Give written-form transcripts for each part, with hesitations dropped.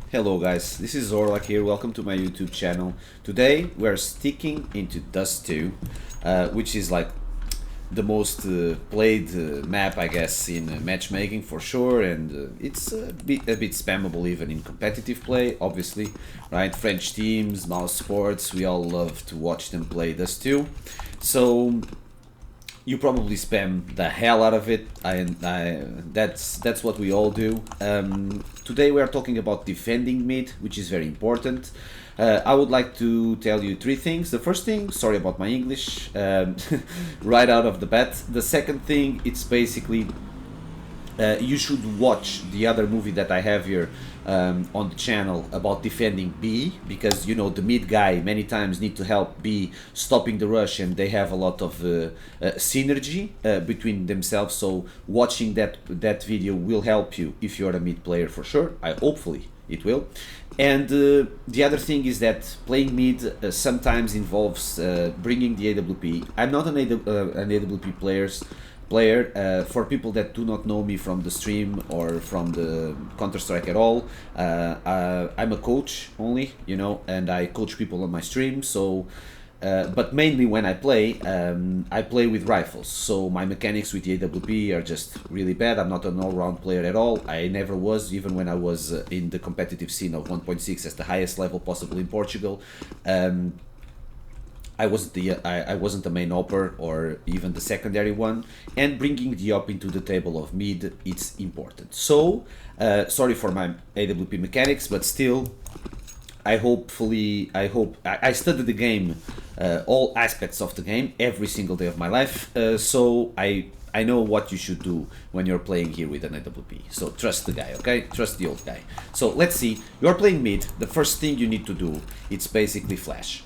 Hello guys, this is Zorlak here, welcome to my YouTube channel. Today we are sticking into Dust2, which is like the most played map I guess in matchmaking for sure, and it's a bit spammable even in competitive play, obviously, right? French teams, mouse sports, we all love to watch them play Dust2. So you probably spam the hell out of it. That's what we all do. Today we are talking about defending mid, which is very important. I would like to tell you three things. The first thing, sorry about my English, right out of the bat. The second thing, it's basically you should watch the other movie that I have here on the channel about defending B, because you know the mid guy many times need to help B stopping the rush, and they have a lot of synergy between themselves. So watching that video will help you if you're a mid player for sure. Hopefully it will. And the other thing is that playing mid sometimes involves bringing the AWP. I'm not an AWP player. For people that do not know me from the stream or from the Counter-Strike at all, I'm a coach only, you know, and I coach people on my stream. So but mainly when I play with rifles, so my mechanics with the AWP are just really bad. I'm not an all-round player at all. I never was, even when I was in the competitive scene of 1.6 as the highest level possible in Portugal. I wasn't the main opper or even the secondary one, and bringing the op into the table of mid, it's important. So sorry for my AWP mechanics, but still I study the game, all aspects of the game every single day of my life, so I know what you should do when you're playing here with an AWP. So trust the guy, okay? Trust the old guy. So let's see, you're playing mid. The first thing you need to do, it's basically flash.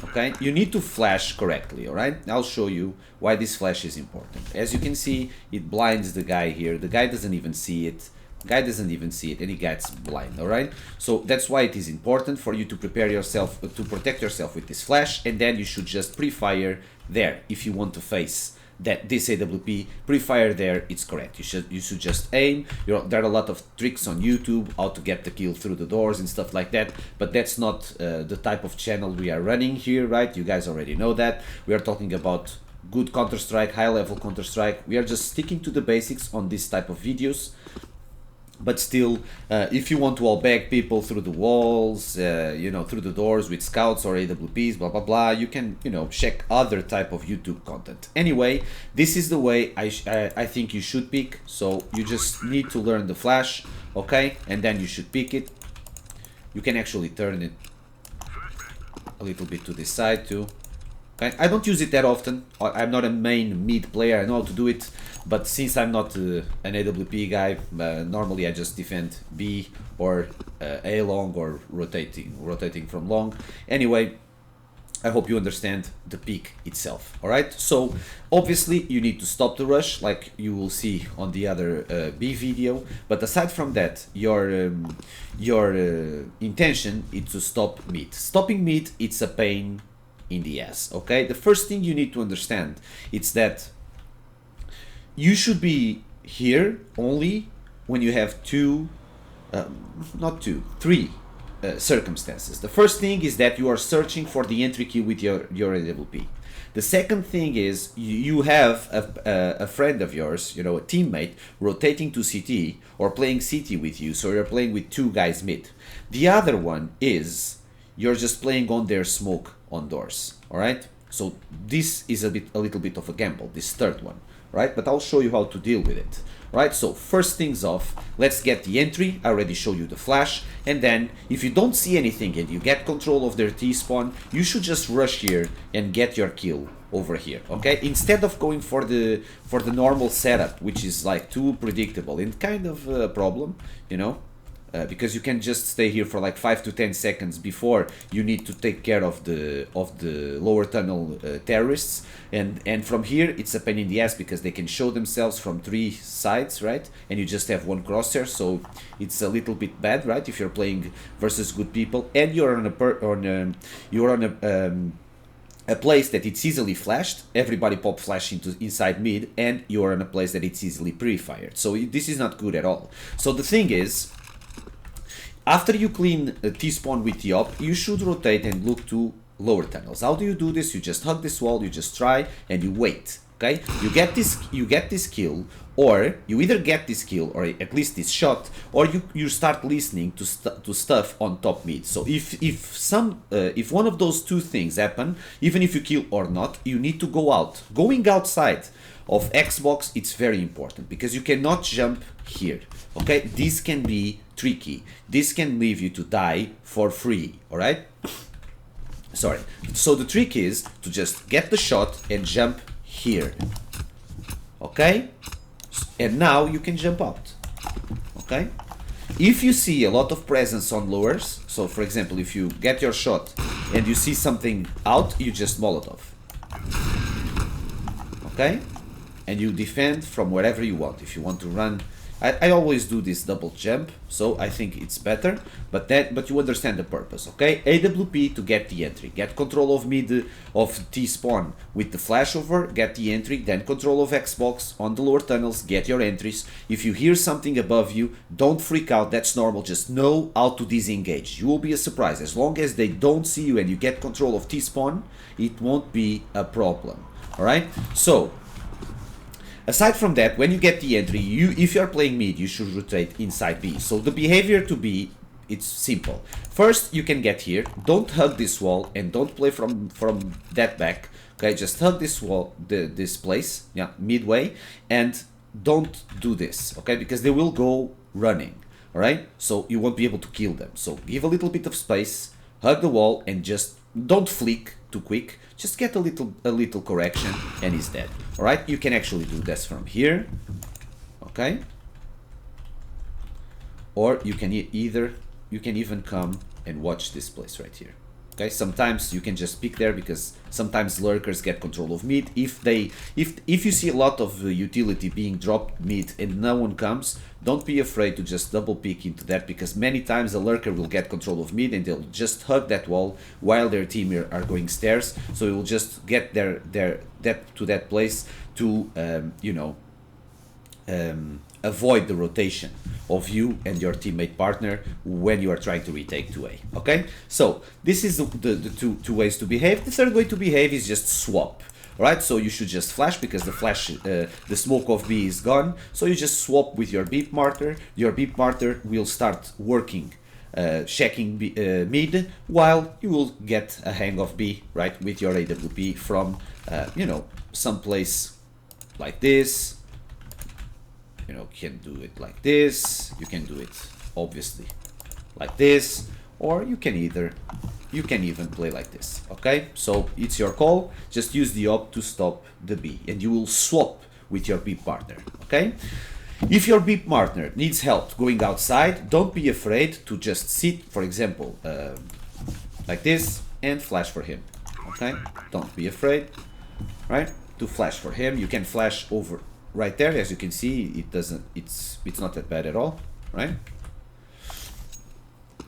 Okay, you need to flash correctly, all right? I'll show you why this flash is important. As you can see, it blinds the guy here. The guy doesn't even see it. And he gets blind, all right? So that's why it is important for you to prepare yourself, to protect yourself with this flash, and then you should just pre-fire there if you want to face this AWP. Pre-fire there, it's correct. You should just aim. There are a lot of tricks on YouTube how to get the kill through the doors and stuff like that, but that's not the type of channel we are running here, right? You guys already know that. We are talking about good Counter-Strike, high-level Counter-Strike. We are just sticking to the basics on this type of videos. But still, if you want to all bag people through the walls, you know, through the doors with scouts or AWPs, blah blah blah, you can, you know, check other type of YouTube content. Anyway, this is the way I think you should pick. So you just need to learn the flash, okay, and then you should pick it. You can actually turn it a little bit to this side too. Okay? I don't use it that often. I'm not a main mid player. I know how to do it, but since I'm not an AWP guy, normally I just defend B or A long or rotating from long. Anyway, I hope you understand the pick itself. All right. So obviously you need to stop the rush, like you will see on the other B video. But aside from that, your intention is to stop mid. Stopping mid, it's a pain in the ass. Okay. The first thing you need to understand is that you should be here only when you have three circumstances. The first thing is that you are searching for the entry key with your AWP. The second thing is you have a friend of yours, you know, a teammate, rotating to CT or playing CT with you, so you're playing with two guys mid. The other one is you're just playing on their smoke on doors, all right? So this is a little bit of a gamble, this third one, right? But I'll show you how to deal with it, right? So first things off, let's get the entry. I already showed you the flash, and then if you don't see anything and you get control of their T-spawn, you should just rush here and get your kill over here, okay? Instead of going for the normal setup, which is like too predictable and kind of a problem, you know, because you can just stay here for like 5 to 10 seconds before you need to take care of the lower tunnel terrorists, and from here it's a pain in the ass because they can show themselves from three sides, right? And you just have one crosshair, so it's a little bit bad, right? If you're playing versus good people and you're on a place that it's easily flashed, everybody pop flash into inside mid, and you're in a place that it's easily pre-fired. So this is not good at all. So the thing is, After you clean T-spawn with the op, you should rotate and look to lower tunnels. How do you do this? You just hug this wall, you just try, and you wait. Okay, you get this kill, or you either get this kill or at least this shot, or you start listening to stuff on top mid. So if one of those two things happen, even if you kill or not, you need to go out. Going outside of Xbox, it's very important because you cannot jump here. Okay, this can be tricky. This can leave you to die for free. All right. Sorry. So the trick is to just get the shot and jump here. Okay, and now you can jump out. Okay, if you see a lot of presence on lowers, so for example, if you get your shot and you see something out, you just Molotov. Okay, and you defend from wherever you want. If you want to run, I always do this double jump, so I think it's better, but you understand the purpose. Okay, AWP to get the entry, get control of mid of T-spawn with the flashover, get the entry, then control of Xbox on the lower tunnels, get your entries. If you hear something above you, don't freak out, that's normal, just know how to disengage. You will be a surprise. As long as they don't see you and you get control of T-spawn, it won't be a problem. Alright, so aside from that, when you get the entry, if you are playing mid, you should rotate inside B. So the behavior to B, it's simple. First, you can get here. Don't hug this wall and don't play from that back. Okay, just hug this wall, this place, yeah, midway, and don't do this. Okay, because they will go running. All right, so you won't be able to kill them. So give a little bit of space, hug the wall, and just don't flick too quick. Just get a little correction, and he's dead. All right, you can actually do this from here, okay? Or you can even come and watch this place right here. Okay, sometimes you can just pick there because sometimes lurkers get control of mid. If you see a lot of utility being dropped mid and no one comes, don't be afraid to just double pick into that, because many times a lurker will get control of mid and they'll just hug that wall while their team are going stairs. So it will just get that place to avoid the rotation of you and your teammate partner when you are trying to retake 2A. Okay, so this is the two ways to behave. The third way to behave is just swap. Alright, so you should just flash because the smoke of B is gone. So you just swap with your beep marker. Your beep marker will start working, checking mid, while you will get a hang of B, right, with your AWP from some place like this. You can do it like this, you can do it obviously like this, or you can even play like this. Okay, so it's your call. Just use the op to stop the B and you will swap with your beep partner. Okay, if your beep partner needs help going outside, don't be afraid to just sit, for example, like this, and flash for him. Okay, don't be afraid, right, to flash for him. You can flash over right there, as you can see. It's not that bad at all, right?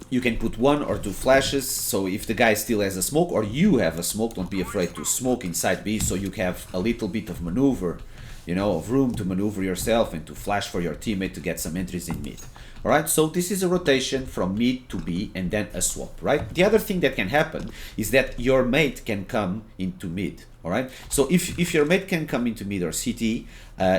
You can put 1 or 2 flashes, so if the guy still has a smoke or you have a smoke, don't be afraid to smoke inside B, so you have a little bit of maneuver, of room to maneuver yourself and to flash for your teammate to get some entries in mid. Alright, so this is a rotation from mid to B and then a swap, right? The other thing that can happen is that your mate can come into mid. Alright, so if your mate can come into mid or CT,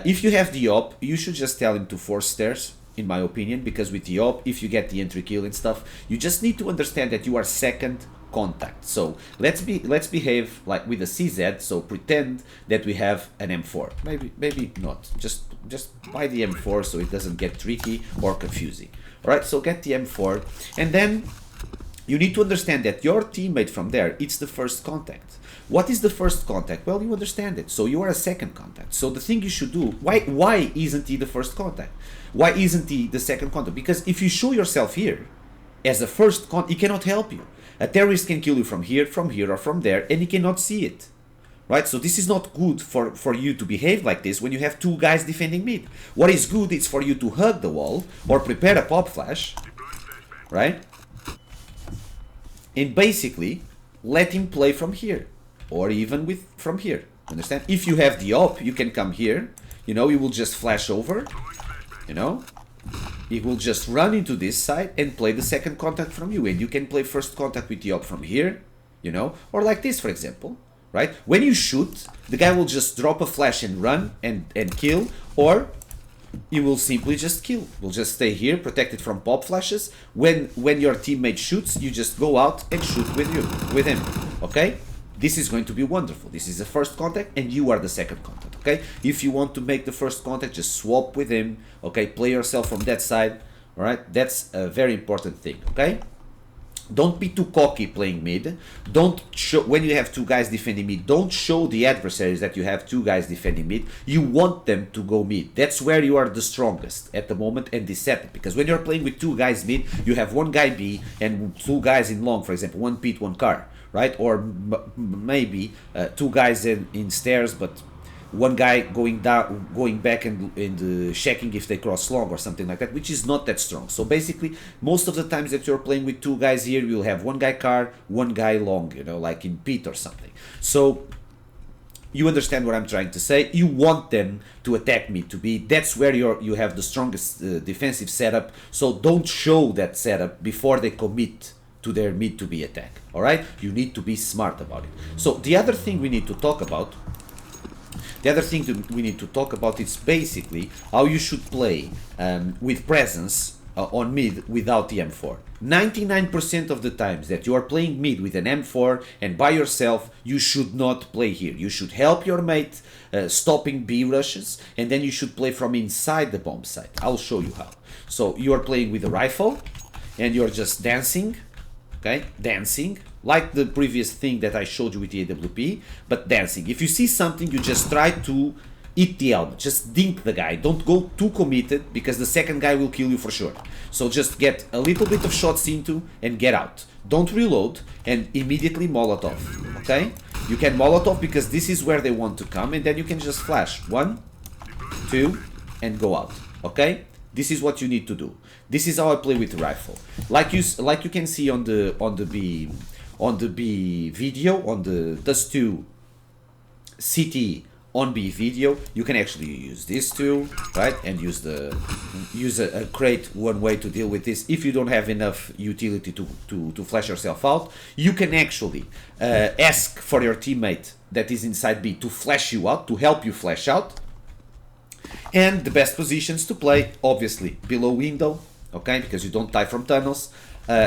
if you have the op, you should just tell him to force stairs, in my opinion, because with the op, if you get the entry kill and stuff, you just need to understand that you are second contact. So let's behave like with a CZ, so pretend that we have an M4. Maybe not. Just buy the M4 so it doesn't get tricky or confusing. Alright, so get the M4, and then you need to understand that your teammate from there, it's the first contact. What is the first contact? Well, you understand it. So you are a second contact. So the thing you should do, why isn't he the first contact? Why isn't he the second contact? Because if you show yourself here as a first contact, he cannot help you. A terrorist can kill you from here, or from there, and he cannot see it. Right? So this is not good for you to behave like this when you have 2 guys defending mid. What is good is for you to hug the wall or prepare a pop flash, right? And basically let him play from here, or even from here. Understand? If you have the op, you can come here. You will just flash over. he will just run into this side and play the second contact from you, and you can play first contact with the op from here, you know, or like this, for example, right? When you shoot, the guy will just drop a flash and run and kill, or he will simply just kill. Will just stay here, protected from pop flashes. When your teammate shoots, you just go out and shoot with him, okay? This is going to be wonderful. This is the first contact and you are the second contact, okay? If you want to make the first contact, just swap with him, okay? Play yourself from that side, all right? That's a very important thing, okay? Don't be too cocky playing mid. Don't show, when you have two guys defending mid, don't show the adversaries that you have two guys defending mid. You want them to go mid. That's where you are the strongest at the moment in this setup. Because when you're playing with two guys mid, you have one guy B and two guys in long, for example, one pit, one car, right? Or maybe two guys in stairs, but one guy going down, going back and checking if they cross long or something like that, which is not that strong. So basically, most of the times that you're playing with two guys here, you'll have one guy car, one guy long, you know, like in pit or something. So you understand what I'm trying to say. You want them to attack mid to be. That's where you have the strongest defensive setup. So don't show that setup before they commit to their mid to be attack. All right, you need to be smart about it. So the other thing we need to talk about. The other thing we need to talk about is basically how you should play with presence on mid without the M4. 99% of the times that you are playing mid with an M4 and by yourself, you should not play here. You should help your mate stopping B rushes, and then you should play from inside the bomb site. I'll show you how. So you are playing with a rifle and you're just dancing, okay? Dancing. Like the previous thing that I showed you with the AWP, but dancing. If you see something, you just try to eat the helmet. Just dink the guy. Don't go too committed, because the second guy will kill you for sure. So just get a little bit of shots into and get out. Don't reload and immediately Molotov, okay? You can Molotov because this is where they want to come, and then you can just flash. 1, 2, and go out, okay? This is what you need to do. This is how I play with the rifle. Like you can see on the B video, on the Dust2 CT on B video, you can actually use this too, right? And use a crate, one way to deal with this. If you don't have enough utility to flash yourself out, you can actually ask for your teammate that is inside B to flash you out, to help you flash out. And the best positions to play, obviously, below window, okay? Because you don't die from tunnels.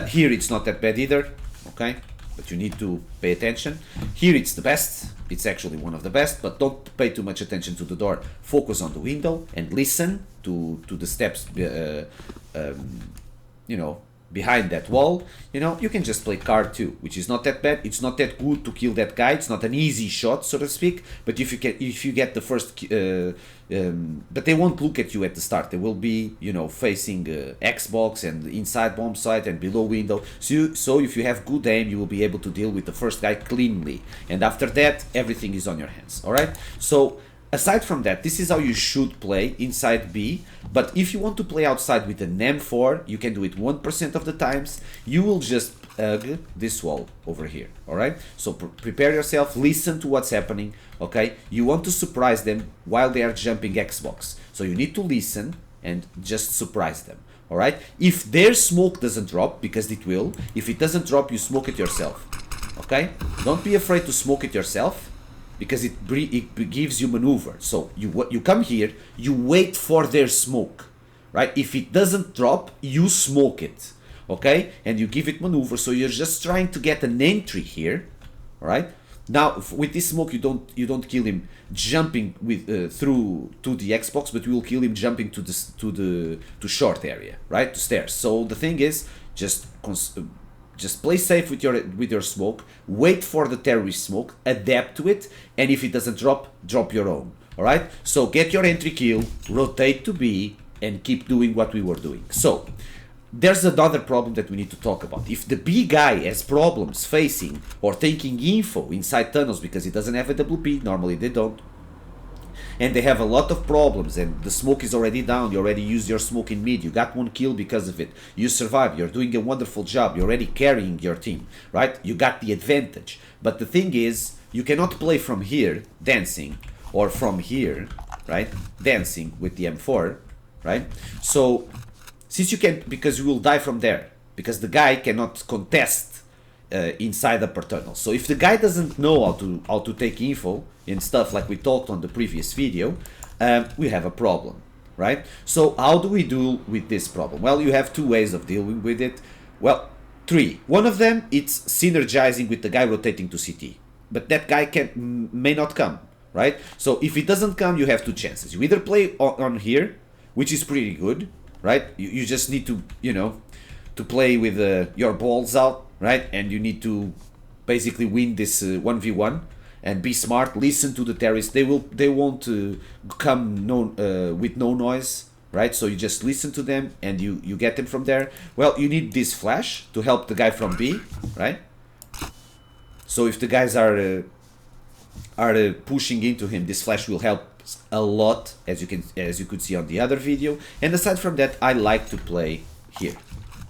Here it's not that bad either, okay? But you need to pay attention. Here it's the best. It's actually one of the best, but don't pay too much attention to the door. Focus on the window and listen to the steps, you know, behind that wall. You know, you can just play card too, which is not that bad. It's not that good to kill that guy. It's not an easy shot, so to speak. But if you get the first, but they won't look at you at the start. They will be, you know, facing Xbox and inside bomb site and below window. So if you have good aim, you will be able to deal with the first guy cleanly. And after that, everything is on your hands. All right. So aside from that, this is how you should play inside B. But if you want to play outside with an M4, you can do it 1% of the times. You will just hug this wall over here, all right? So prepare yourself, listen to what's happening, okay? You want to surprise them while they are jumping Xbox. So you need to listen and just surprise them, all right? If their smoke doesn't drop, because it will, if it doesn't drop, you smoke it yourself, okay? Don't be afraid to smoke it yourself, because it gives you maneuver. So you come here, you wait for their smoke, right? If it doesn't drop, you smoke it, okay? And you give it maneuver. So you're just trying to get an entry here, all right? Now with this smoke, you don't kill him jumping with through to the Xbox, but you will kill him jumping to short area, right? To stairs. So the thing is, just play safe with your smoke, wait for the terrorist smoke, adapt to it, and if it doesn't drop your own, all right? So get your entry kill, rotate to B, and keep doing what we were doing. So there's another problem that we need to talk about. If the B guy has problems facing or taking info inside tunnels because he doesn't have a WP, normally they don't, and they have a lot of problems, and the smoke is already down, you already used your smoke in mid, you got 1 kill because of it, you survived, you're doing a wonderful job, you're already carrying your team, right? You got the advantage. But the thing is, you cannot play from here dancing, or from here, right, dancing with the M4, right? So since you can, because you will die from there, because the guy cannot contest inside the paternal. So if the guy doesn't know how to take info and stuff like we talked on the previous video, we have a problem, right? So how do we deal with this problem? Well, you have two ways of dealing with it. Well, three. One of them, it's synergizing with the guy rotating to CT, but that guy may not come, right? So if it doesn't come, you have two chances. You either play on here, which is pretty good, right? You just need to, you know, to play with your balls out, right? And you need to basically win this 1v1 and be smart. Listen to the terrorists. They won't come with no noise, right? So you just listen to them and you get them from there. Well, you need this flash to help the guy from B, right? So if the guys are pushing into him, this flash will help a lot, as you could see on the other video. And aside from that, I like to play here.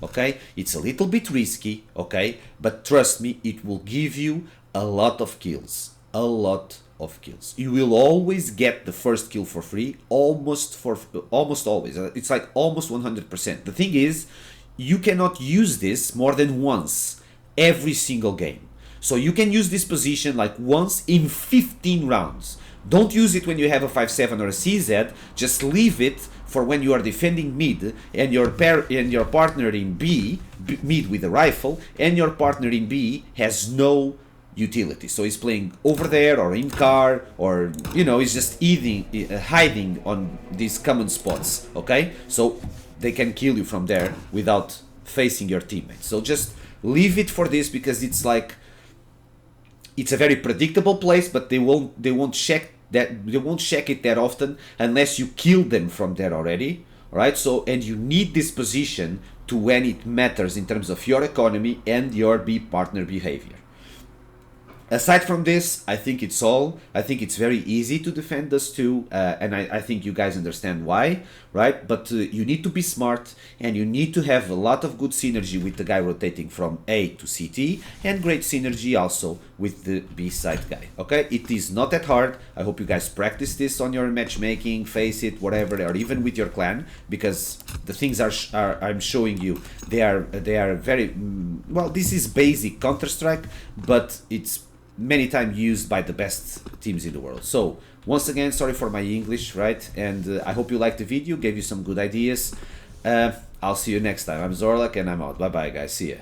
Okay, it's a little bit risky, okay, but trust me, it will give you a lot of kills. A lot of kills. You will always get the first kill for free, almost always. It's like almost 100%. The thing is, you cannot use this more than once every single game. So you can use this position like once in 15 rounds. Don't use it when you have a 5-7 or a CZ. Just leave it for when you are defending mid and your partner in B, mid with a rifle, and your partner in B has no utility. So he's playing over there or in car, or you know, he's just hiding on these common spots. Okay, so they can kill you from there without facing your teammates. So just leave it for this, because it's like, it's a very predictable place, but they won't check it that often unless you kill them from there already. All right, so, and you need this position to when it matters in terms of your economy and your B partner behavior. Aside from this, I think it's all. I think it's very easy to defend Dust2, and I think you guys understand why, right? But you need to be smart, and you need to have a lot of good synergy with the guy rotating from A to CT, and great synergy also with the B side guy, okay? It is not that hard. I hope you guys practice this on your matchmaking, face it, whatever, or even with your clan, because the things I'm showing you, they are very, well, this is basic Counter-Strike, but it's many times used by the best teams in the world. So once again, sorry for my English, right? And I hope you liked the video, gave you some good ideas. I'll see you next time. I'm Zorlak and I'm out. Bye bye guys, see ya.